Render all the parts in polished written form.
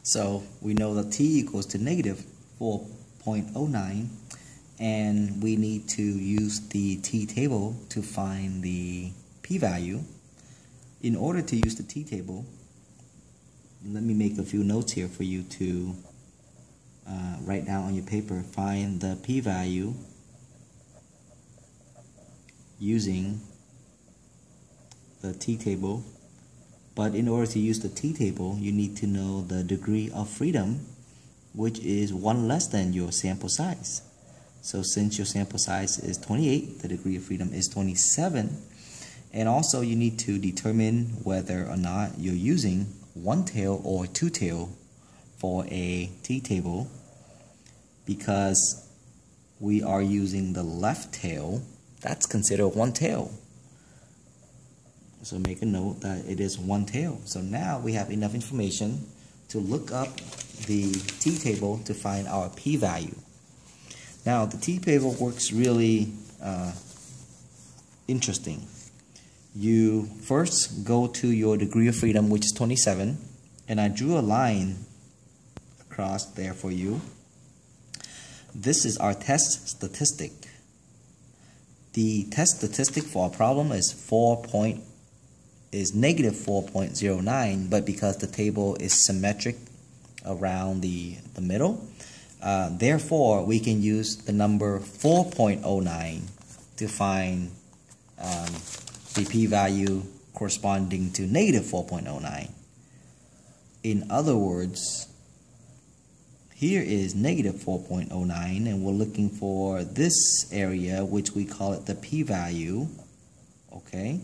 So we know that t equals to negative 4.09, and we need to use the t-table to find the p-value. In order to use the t-table, let me make a few notes here for you to write down on your paper. Find the p-value using the t-table. But in order to use the t-table, you need to know the degree of freedom, which is 1 less than your sample size. So since your sample size is 28, the degree of freedom is 27. And also you need to determine whether or not you're using one tail or two tail for a t-table. Because we are using the left tail, that's considered one tail. So make a note that it is one tail. So now we have enough information to look up the t-table to find our p-value. Now the t-table works really interesting. You first go to your degree of freedom, which is 27, and I drew a line across there for you. This is our test statistic. The test statistic for our problem is negative 4.09, but because the table is symmetric around the middle, therefore we can use the number 4.09 to find the p-value corresponding to negative 4.09. In other words, here is negative 4.09, and we're looking for this area, which we call it the p-value. Okay,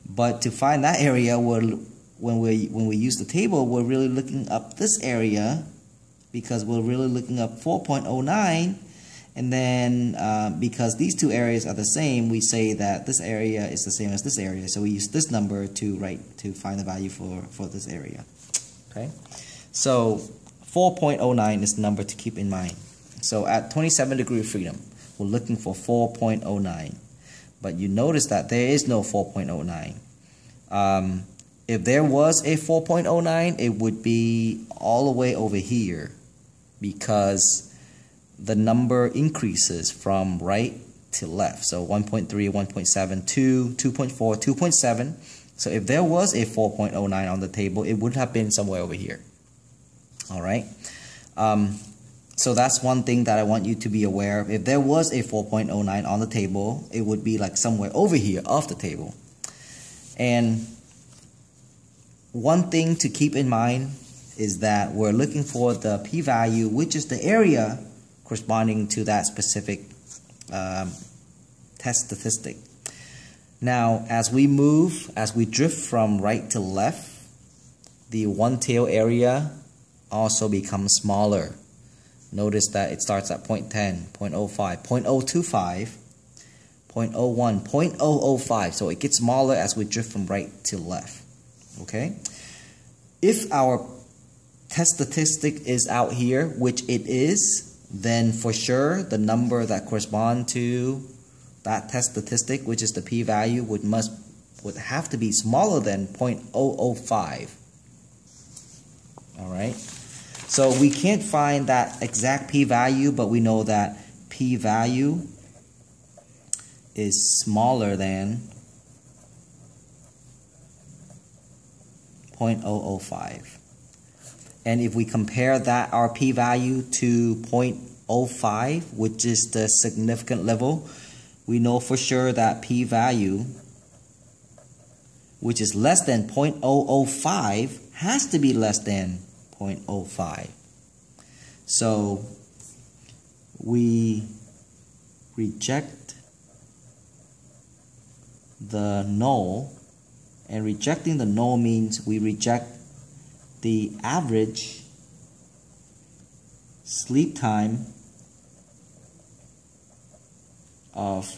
but to find that area, when we use the table, we're really looking up this area, because we're really looking up 4.09, and then because these two areas are the same, we say that this area is the same as this area. So we use this number to find the value for this area. Okay, so 4.09 is the number to keep in mind. So at 27 degree of freedom, we're looking for 4.09. But you notice that there is no 4.09. If there was a 4.09, it would be all the way over here, because the number increases from right to left. So 1.3, 1.7, 2, 2.4, 2.7. So if there was a 4.09 on the table, it would have been somewhere over here. All right. So that's one thing that I want you to be aware of. If there was a 4.09 on the table, it would be like somewhere over here off the table. And one thing to keep in mind is that we're looking for the p-value, which is the area corresponding to that specific test statistic. Now, as we drift from right to left, the one tail area also becomes smaller. Notice that it starts at 0.10, 0.05, 0.025, 0.01, 0.005. So it gets smaller as we drift from right to left. Okay? If our test statistic is out here, which it is, then for sure the number that corresponds to that test statistic, which is the p-value, would have to be smaller than 0.005. All right? So we can't find that exact p-value, but we know that p-value is smaller than 0.005. And if we compare that, our p-value, to 0.05, which is the significant level, we know for sure that p-value, which is less than 0.005, has to be less than 0.05. So we reject the null, and rejecting the null means we reject the average sleep time of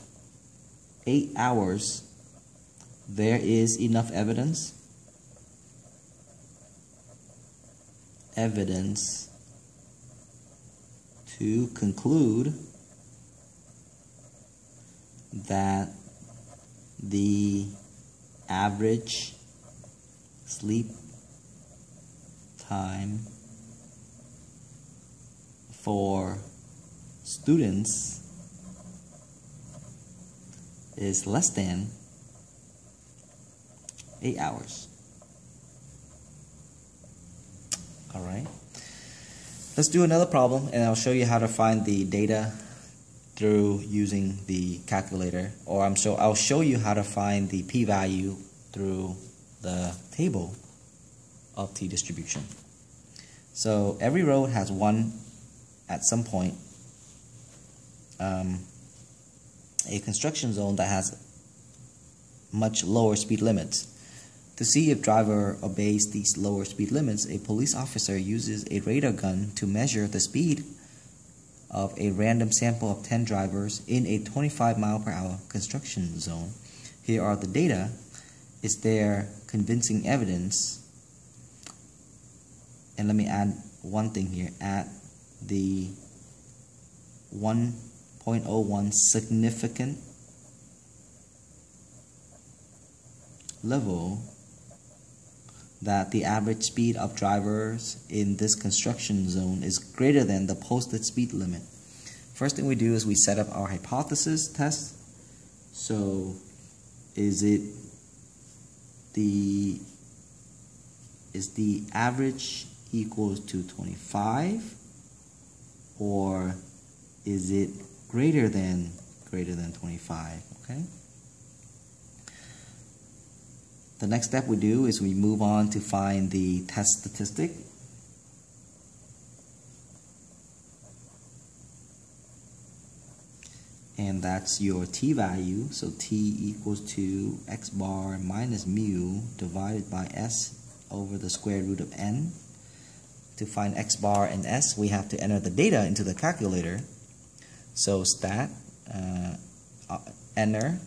8 hours. There is enough evidence to conclude that the average sleep time for students is less than 8 hours. All right. Let's do another problem, and I'll show you how to find the data through using the calculator, or I'll show you how to find the p-value through the table of t-distribution. So every road has one at some point, a construction zone that has much lower speed limits. To see if driver obeys these lower speed limits, a police officer uses a radar gun to measure the speed of a random sample of 10 drivers in a 25 mile per hour construction zone. Here are the data. Is there convincing evidence? And let me add one thing here. At the 1.01 significant level that the average speed of drivers in this construction zone is greater than the posted speed limit. First thing we do is we set up our hypothesis test. So is the average equals to 25, or is it greater than 25? Okay. The next step we do is we move on to find the test statistic. And that's your t-value. So t equals to x bar minus mu divided by s over the square root of n. To find x bar and s, we have to enter the data into the calculator. So stat, enter.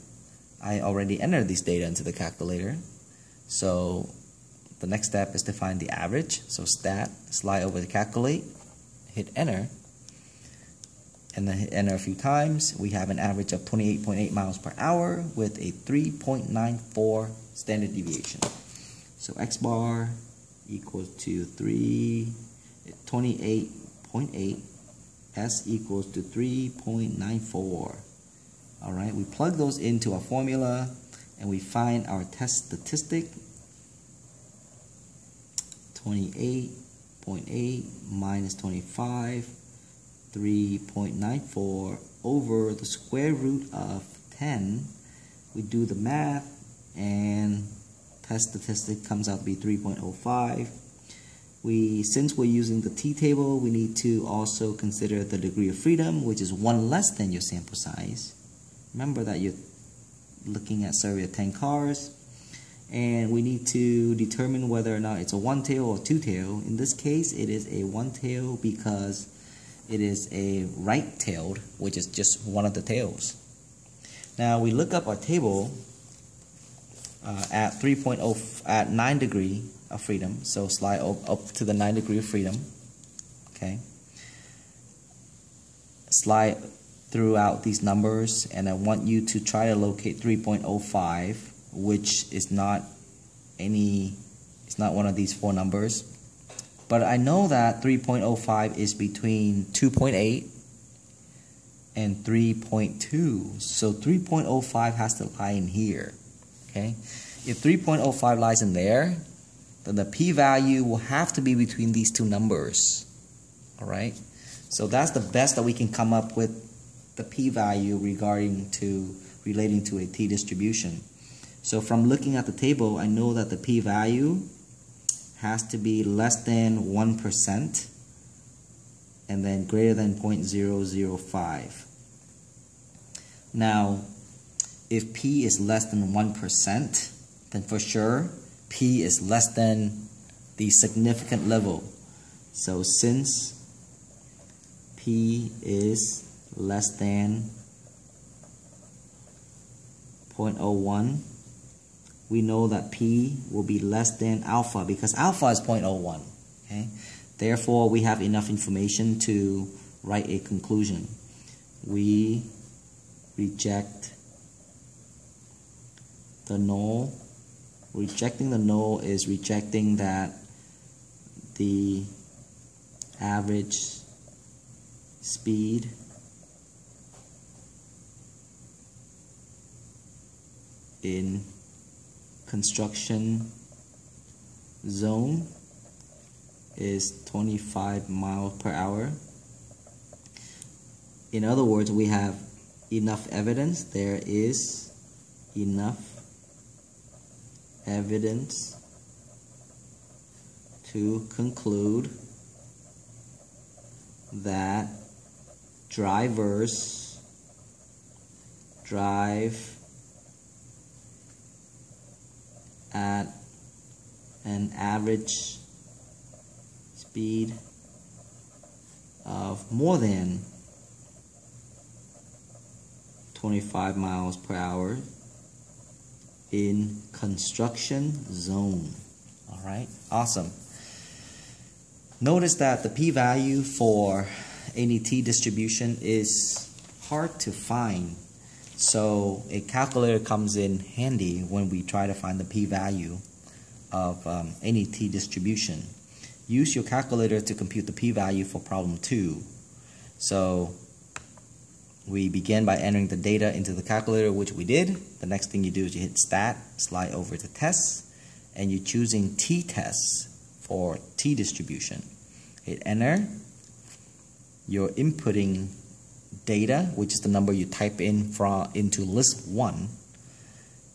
I already entered these data into the calculator. So the next step is to find the average. So stat, slide over to calculate, hit enter, and then hit enter a few times. We have an average of 28.8 miles per hour with a 3.94 standard deviation. So x bar equals to 28.8, s equals to 3.94. All right, we plug those into our formula and we find our test statistic. 28.8 minus 25, 3.94 over the square root of 10. We do the math and test statistic comes out to be 3.05. Since we're using the t-table, we need to also consider the degree of freedom, which is 1 less than your sample size. Remember that you're looking at survey of 10 cars, and we need to determine whether or not it's a one-tail or two-tail. In this case, it is a one-tail because it is a right-tailed, which is just one of the tails. Now we look up our table at 9 degree of freedom. So slide up to the 9 degree of freedom. Okay. Slide throughout these numbers, and I want you to try to locate 3.05, which is not one of these four numbers. But I know that 3.05 is between 2.8 and 3.2. So 3.05 has to lie in here. Okay? If 3.05 lies in there, then the p-value will have to be between these two numbers. All right? So that's the best that we can come up with the p-value relating to a t-distribution. So from looking at the table, I know that the p-value has to be less than 1% and then greater than 0.005. Now, if p is less than 1%, then for sure p is less than the significant level. So since p is less than 0.01, we know that p will be less than alpha because alpha is 0.01. Okay? Therefore, we have enough information to write a conclusion. We reject the null. Rejecting the null is rejecting that the average speed in construction zone is 25 miles per hour. In other words, we have enough evidence. There is enough evidence to conclude that drivers drive at an average speed of more than 25 miles per hour in construction zone. All right, awesome. Notice that the p-value for any t distribution is hard to find. So a calculator comes in handy when we try to find the p-value of any t distribution. Use your calculator to compute the p-value for problem 2. So we begin by entering the data into the calculator, which we did. The next thing you do is you hit Stat, slide over to Tests, and you're choosing t-test for t distribution. Hit Enter. You're inputting data, which is the number you type in into list 1.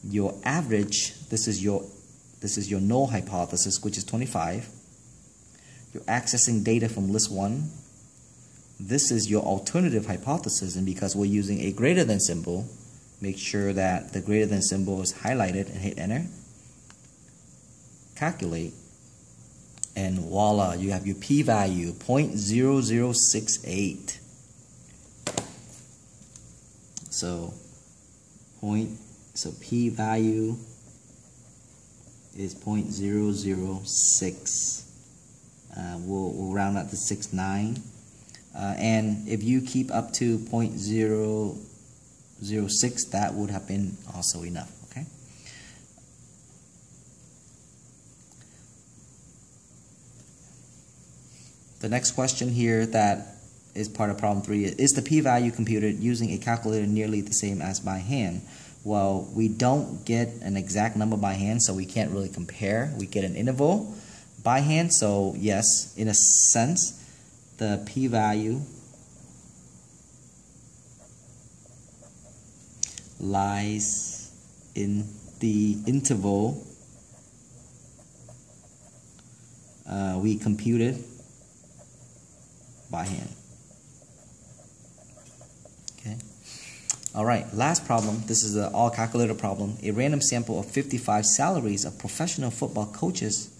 Your average, this is your null hypothesis, which is 25. You're accessing data from list 1. This is your alternative hypothesis, and because we're using a greater than symbol, make sure that the greater than symbol is highlighted and hit Enter. Calculate, and voila, you have your p-value 0.0068. So p-value is 0.006. We'll round out to 69. And if you keep up to 0.006, that would have been also enough. Okay. The next question here that is part of problem 3 is the p-value computed using a calculator nearly the same as by hand? Well, we don't get an exact number by hand, so we can't really compare. We get an interval by hand, so yes, in a sense, the p-value lies in the interval we computed by hand. Okay. All right, last problem. This is an all calculator problem. A random sample of 55 salaries of professional football coaches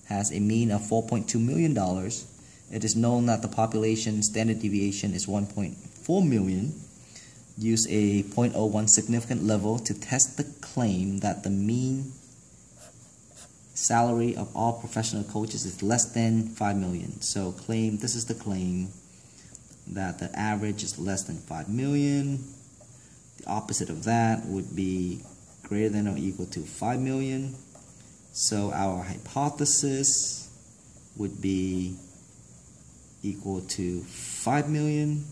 has a mean of $4.2 million. It is known that the population standard deviation is 1.4 million. Use a 0.01 significant level to test the claim that the mean salary of all professional coaches is less than 5 million. So this is the claim that the average is less than 5 million. The opposite of that would be greater than or equal to 5 million. So our hypothesis would be equal to 5 million.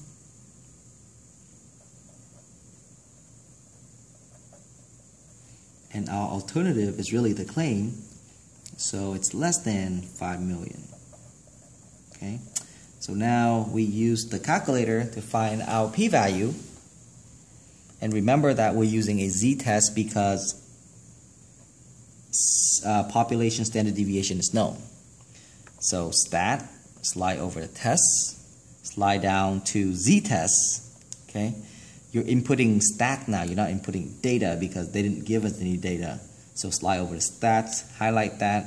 And our alternative is really the claim, so it's less than 5 million. Okay, so now we use the calculator to find our p-value. And remember that we're using a z-test because population standard deviation is known. So stat, slide over to tests, slide down to z-test. Okay, you're inputting stat now, you're not inputting data because they didn't give us any data. So slide over to stats, highlight that.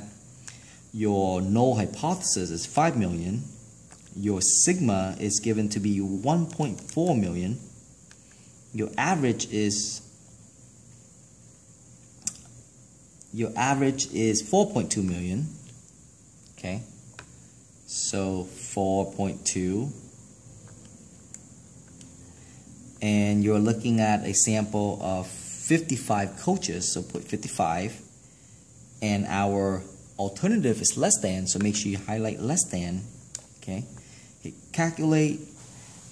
Your null hypothesis is 5 million. Your sigma is given to be 1.4 million. Your average is 4.2 million. Okay, so 4.2. And you're looking at a sample of 55 coaches, so put 55. And our alternative is less than, so make sure you highlight less than. Okay, hit calculate,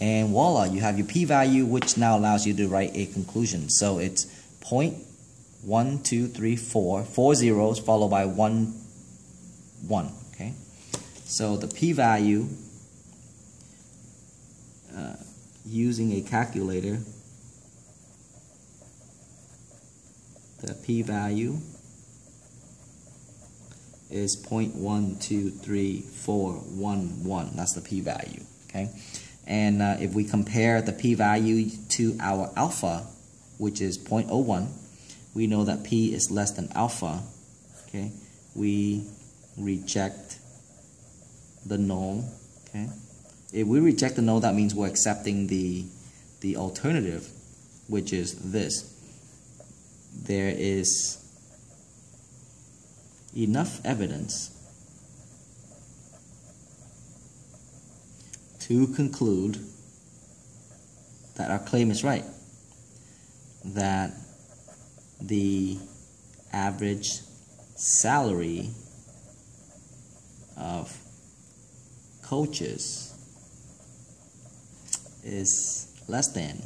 And voila, you have your p-value, which now allows you to write a conclusion. So it's 0.1234, 4 zeros followed by 1, 1. Okay, so the p-value using a calculator, the p-value is 0.123411. That's the p-value. Okay, and if we compare the p-value to our alpha, which is 0.01, we know that p is less than alpha. Okay, we reject the null. Okay, if we reject the null, that means we're accepting the alternative, which is this. There is enough evidence to conclude that our claim is right, that the average salary of coaches is less than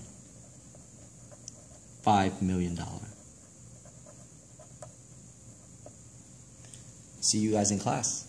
$5 million. See you guys in class.